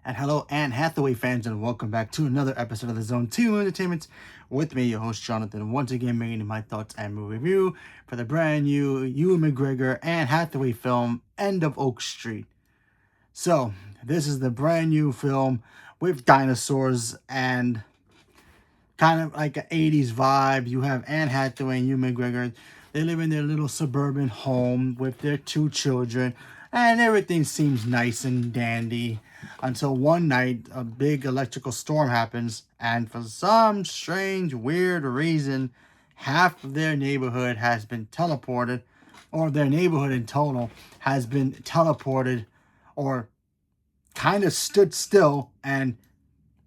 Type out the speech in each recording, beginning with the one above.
And hello, Anne Hathaway fans, and welcome back to another episode of the Zone 2 Entertainment with me, your host Jonathan, once again bringing you my thoughts and movie review for the brand new Ewan McGregor Anne Hathaway film, End of Oak Street. So, this is the brand new film with dinosaurs and kind of like an 80s vibe. You have Anne Hathaway and Ewan McGregor. They live in their little suburban home with their two children, and everything seems nice and dandy until one night a big electrical storm happens, and for some strange, weird reason, half of their neighborhood has been teleported, or their neighborhood in total has been teleported, or kind of stood still, and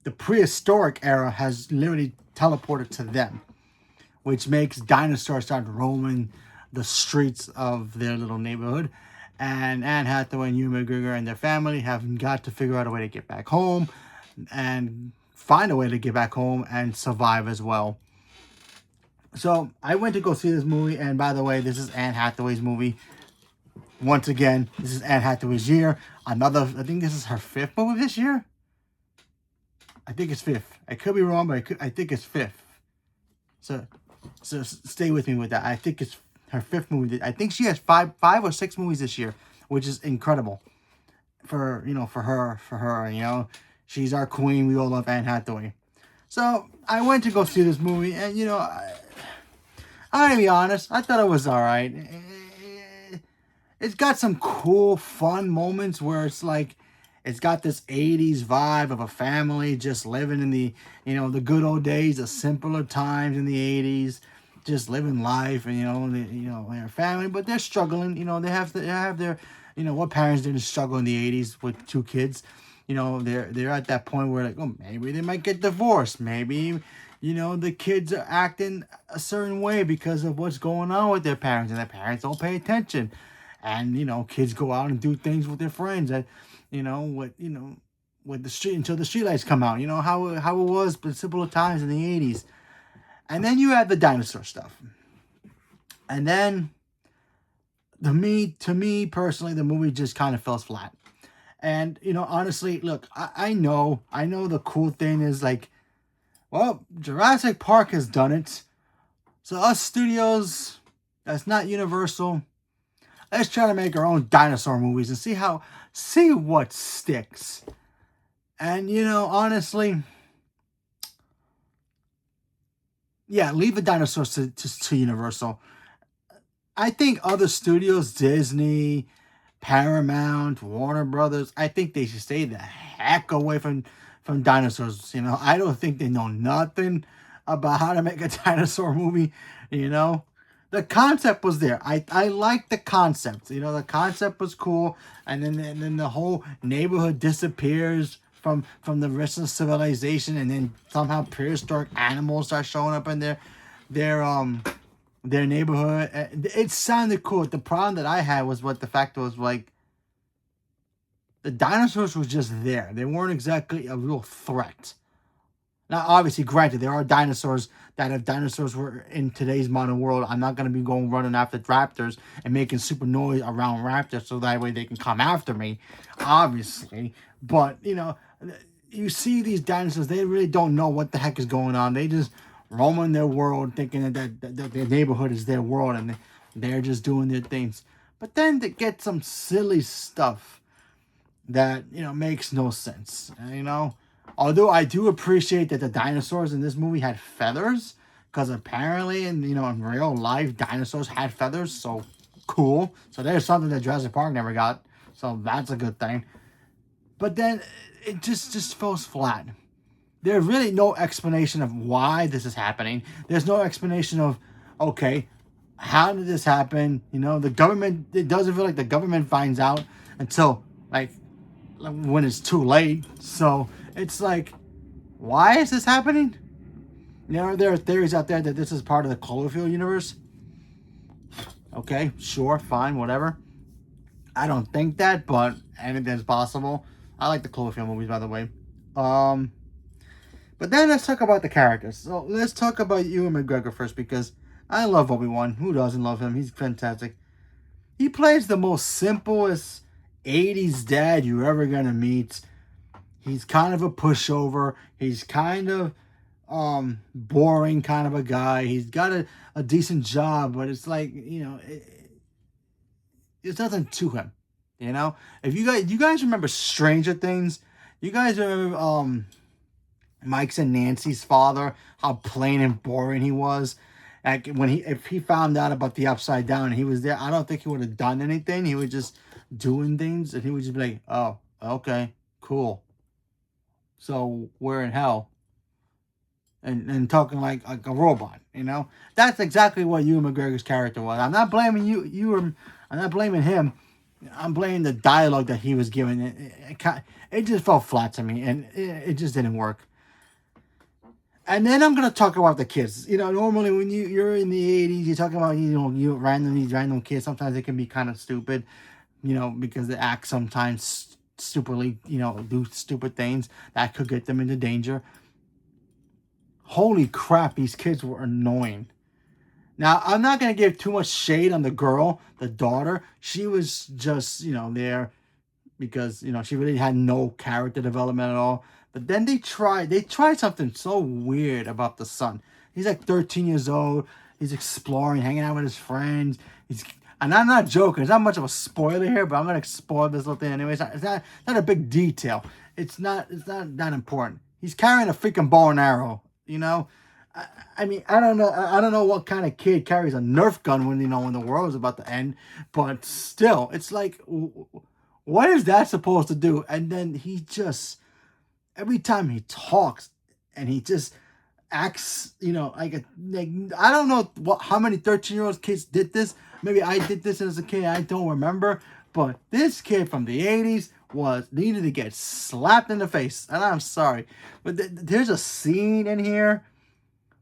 the prehistoric era has literally teleported to them, which makes dinosaurs start roaming the streets of their little neighborhood. And Anne Hathaway and Ewan McGregor and their family have got to figure out a way to get back home and find a way to get back home and survive as well. So I went to go see this movie, and by the way, this is Anne Hathaway's movie. Once again, this is Anne Hathaway's year. I think this is her fifth movie this year. I think it's fifth. I could be wrong, but I think it's fifth. So stay with me with that. I think it's her fifth movie. I think she has five or six movies this year, which is incredible for her. She's our queen. We all love Anne Hathaway. So I went to go see this movie, and I'm gonna be honest, I thought it was all right. It's got some cool, fun moments where it's like, it's got this 80s vibe of a family just living in the, the good old days, the simpler times in the 80s, just living life, and, their family, but they're struggling, they have their, what parents didn't struggle in the 80s with two kids, they're at that point where, like, oh, maybe they might get divorced, maybe, the kids are acting a certain way because of what's going on with their parents, and their parents don't pay attention, and, kids go out and do things with their friends that, with the street until the streetlights come out. How it was, but simpler times in the 80s. And then you have the dinosaur stuff. And then, to me personally, the movie just kind of fell flat. And, honestly, look, I know the cool thing is, like, well, Jurassic Park has done it. So us studios, that's not Universal, let's try to make our own dinosaur movies and see what sticks. And, honestly, yeah, leave the dinosaurs to Universal. I think other studios, Disney, Paramount, Warner Brothers, I think they should stay the heck away from dinosaurs. I don't think they know nothing about how to make a dinosaur movie. The concept was there. I liked the concept. The concept was cool. And then the whole neighborhood disappears from the rest of civilization, and then somehow prehistoric animals start showing up in their neighborhood. It sounded cool. The problem that I had was the fact was, like, the dinosaurs were just there. They weren't exactly a real threat. Now, obviously, granted, there are dinosaurs that, if dinosaurs were in today's modern world, I'm not going to be going running after raptors and making super noise around raptors so that way they can come after me, obviously. But, you see these dinosaurs, they really don't know what the heck is going on. They just roam in their world thinking that their neighborhood is their world, and they're just doing their things. But then they get some silly stuff that, makes no sense, Although I do appreciate that the dinosaurs in this movie had feathers, because apparently in real life dinosaurs had feathers, so cool. So there's something that Jurassic Park never got, so that's a good thing. But then it just falls flat. There's really no explanation of why this is happening. There's no explanation of, okay, how did this happen? The government, it doesn't feel like the government finds out until, like, when it's too late. So it's like, why is this happening? There are theories out there that this is part of the Cloverfield universe. Okay, sure, fine, whatever. I don't think that, but anything's possible. I like the Cloverfield movies, by the way. But then let's talk about the characters. So let's talk about Ewan McGregor first, because I love Obi-Wan. Who doesn't love him? He's fantastic. He plays the most simplest 80s dad you're ever gonna meet. He's kind of a pushover. He's kind of boring kind of a guy. He's got a decent job, but it's like, there's nothing to him. If you guys remember Stranger Things, you guys remember Mike's and Nancy's father, how plain and boring he was. Like if he found out about the Upside Down and he was there, I don't think he would have done anything. He was just doing things, and he would just be like, "Oh, okay, cool. So we're in hell," and talking like a robot. That's exactly what Ewan McGregor's character was. I'm not blaming I'm not blaming him. I'm blaming the dialogue that he was given. It just felt flat to me, and it just didn't work. And then I'm gonna talk about the kids. Normally when you're in the 80s, you talk about these random kids. Sometimes they can be kind of stupid, because they act sometimes stupidly. Do stupid things that could get them into danger. Holy crap, these kids were annoying. Now, I'm not going to give too much shade on the girl, the daughter. She was just, there because, she really had no character development at all. But then they tried something so weird about the son. He's like 13 years old. He's exploring, hanging out with his friends. And I'm not joking. It's not much of a spoiler here, but I'm going to spoil this little thing anyway. It's not a big detail. It's not that important. He's carrying a freaking bow and arrow, I mean, I don't know what kind of kid carries a Nerf gun when when the world is about to end, but still, it's like, what is that supposed to do? And then he just, every time he talks, and he just acts, like I don't know how many 13-year-old kids did this. Maybe I did this as a kid. I don't remember, but this kid from the 80s needed to get slapped in the face, and I'm sorry, but there's a scene in here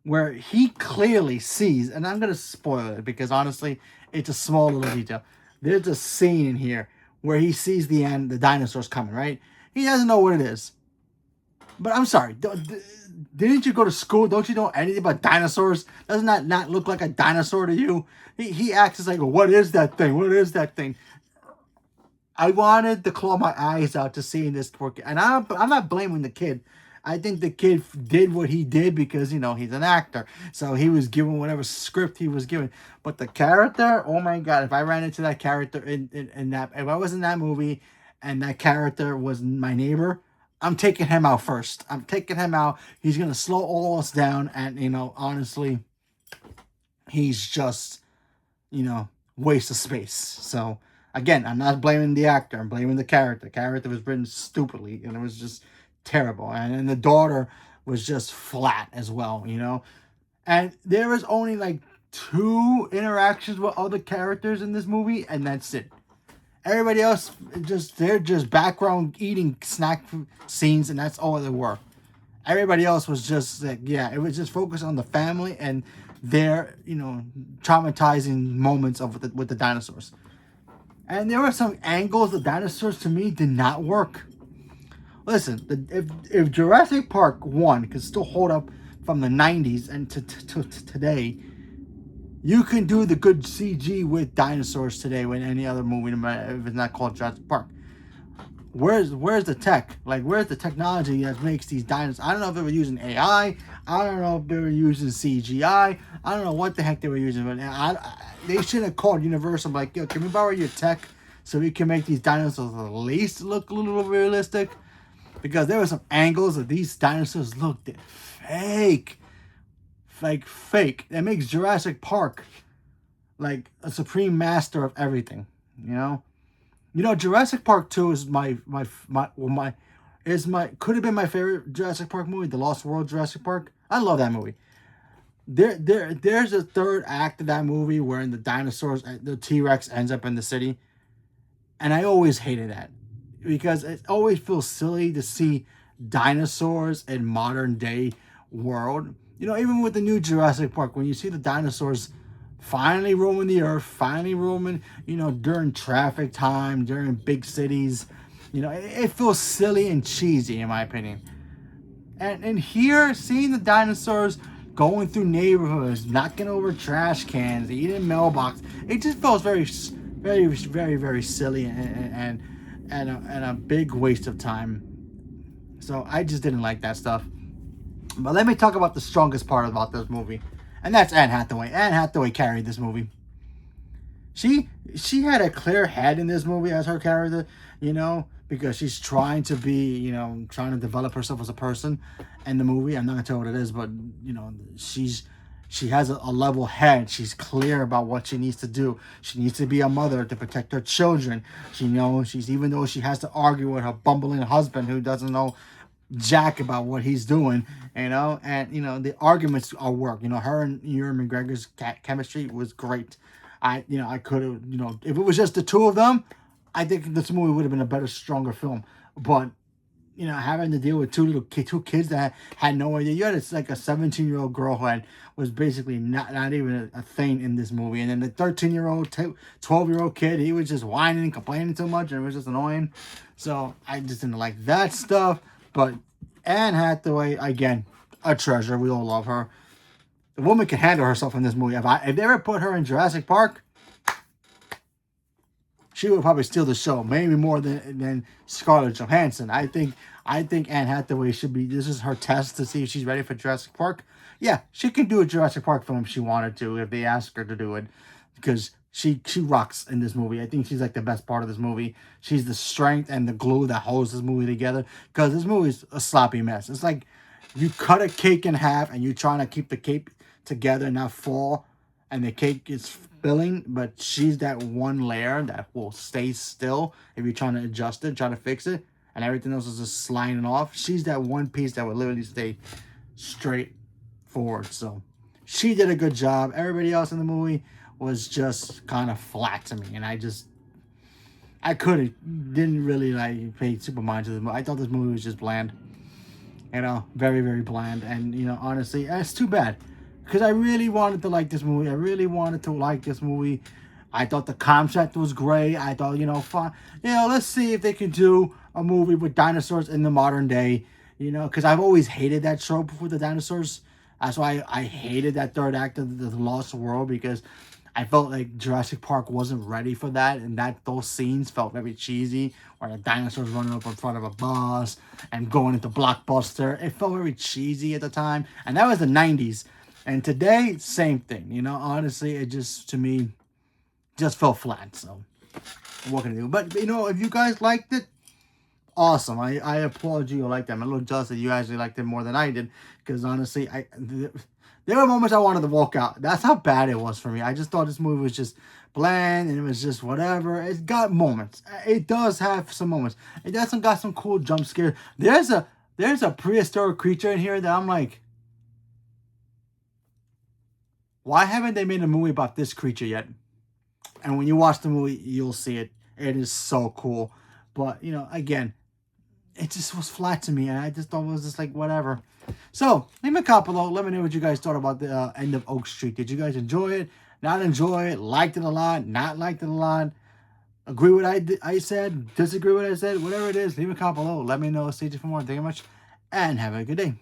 where he clearly sees, and I'm going to spoil it because honestly, it's a small little detail. There's a scene in here where he sees the dinosaurs coming, right? He doesn't know what it is. But I'm sorry, didn't you go to school? Don't you know anything about dinosaurs? Doesn't that not look like a dinosaur to you? He acts like, what is that thing? What is that thing? I wanted to claw my eyes out to seeing this work. And I'm not blaming the kid. I think the kid did what he did because, he's an actor. So he was given whatever script he was given. But the character, oh my God, if I ran into that character in that, if I was in that movie and that character was my neighbor, I'm taking him out first. I'm taking him out. He's going to slow all us down. And, honestly, he's just, waste of space. So, again, I'm not blaming the actor. I'm blaming the character. The character was written stupidly. And it was just terrible. And the daughter was just flat as well, And there was only like 2 interactions with other characters in this movie, and that's it. Everybody else, they're just background eating snack scenes, and that's all they were. Everybody else was just like, it was just focused on the family and their, traumatizing moments with the dinosaurs. And there were some angles the dinosaurs, to me, did not work. Listen, if Jurassic Park 1 can still hold up from the 90s and to today, you can do the good CG with dinosaurs today with any other movie, if it's not called Jurassic Park. Where's the tech? Like, where's the technology that makes these dinosaurs? I don't know if they were using AI. I don't know if they were using CGI. I don't know what the heck they were using. But they should have called Universal like, yo, can we borrow your tech so we can make these dinosaurs at least look a little realistic? Because there were some angles that these dinosaurs looked fake. Like fake. That makes Jurassic Park like a supreme master of everything. Jurassic Park 2 is could have been my favorite Jurassic Park movie, The Lost World Jurassic Park. I love that movie. There's a third act of that movie where the dinosaurs, the T-Rex ends up in the city. And I always hated that. Because it always feels silly to see dinosaurs in modern day world. Even with the new Jurassic Park, when you see the dinosaurs finally roaming the earth, finally roaming, during traffic time, during big cities, it feels silly and cheesy in my opinion. And here, seeing the dinosaurs going through neighborhoods, knocking over trash cans, eating mailbox, it just feels very, very, very, very silly and a big waste of time So I just didn't like that stuff. But let me talk about the strongest part about this movie, and that's Anne Hathaway. Anne Hathaway carried this movie. She had a clear head in this movie as her character, because she's trying to be, trying to develop herself as a person in the movie. I'm not gonna tell what it is, but she has a level head. She's clear about what she needs to do. She needs to be a mother to protect her children. She's even though she has to argue with her bumbling husband who doesn't know jack about what he's doing, and the arguments are work. Her and Ewan McGregor's chemistry was great. I could have, if it was just the two of them, I think this movie would have been a better, stronger film. But having to deal with two kids that had no idea. You had a 17-year-old girl who was basically not even a thing in this movie, and then the 13-year-old, 12-year-old kid, he was just whining and complaining too much, and it was just annoying. So I just didn't like that stuff. But Anne Hathaway, again, a treasure. We all love her. The woman can handle herself in this movie. If they ever put her in Jurassic Park, she would probably steal the show, maybe more than Scarlett Johansson. I think Anne Hathaway should be. This is her test to see if she's ready for Jurassic Park. Yeah, she can do a Jurassic Park film if she wanted to, if they ask her to do it, because she rocks in this movie. I think she's like the best part of this movie. She's the strength and the glue that holds this movie together, because this movie is a sloppy mess. It's like you cut a cake in half and you're trying to keep the cake together and not fall, and the cake is filling, but she's that one layer that will stay still if you're trying to adjust it, trying to fix it, and everything else is just sliding off. She's that one piece that will literally stay straight forward. So she did a good job. Everybody else in the movie was just kind of flat to me, and I didn't really pay super mind to this movie. I thought this movie was just bland, very, very bland. And honestly, it's too bad, because I really wanted to like this movie. I thought the concept was great. I thought, fine. Let's see if they can do a movie with dinosaurs in the modern day. Because I've always hated that trope with the dinosaurs. That's why I hated that third act of the Lost World, because I felt like Jurassic Park wasn't ready for that, and those scenes felt very cheesy, where the dinosaurs running up in front of a bus and going into Blockbuster. It felt very cheesy at the time, and that was the 90s. And today, same thing. Honestly, it just, to me, just felt flat. So, what can I do? But, if you guys liked it, awesome. I applaud you. I like that. I'm a little jealous that you actually liked it more than I did, because honestly, there were moments I wanted to walk out. That's how bad it was for me. I just thought this movie was just bland, and it was just whatever. It's got moments. It does have some moments. It does got some cool jump scares. There's a prehistoric creature in here that I'm like, why haven't they made a movie about this creature yet? And when you watch the movie, you'll see it. It is so cool. But, again, it just was flat to me. And I just thought it was just like, whatever. So, leave me a comment below. Let me know what you guys thought about the end of Oak Street. Did you guys enjoy it? Not enjoy it? Liked it a lot? Not liked it a lot? Agree with what I said? Disagree with what I said? Whatever it is, leave me a comment below. Let me know. Stay tuned for more. Thank you much. And have a good day.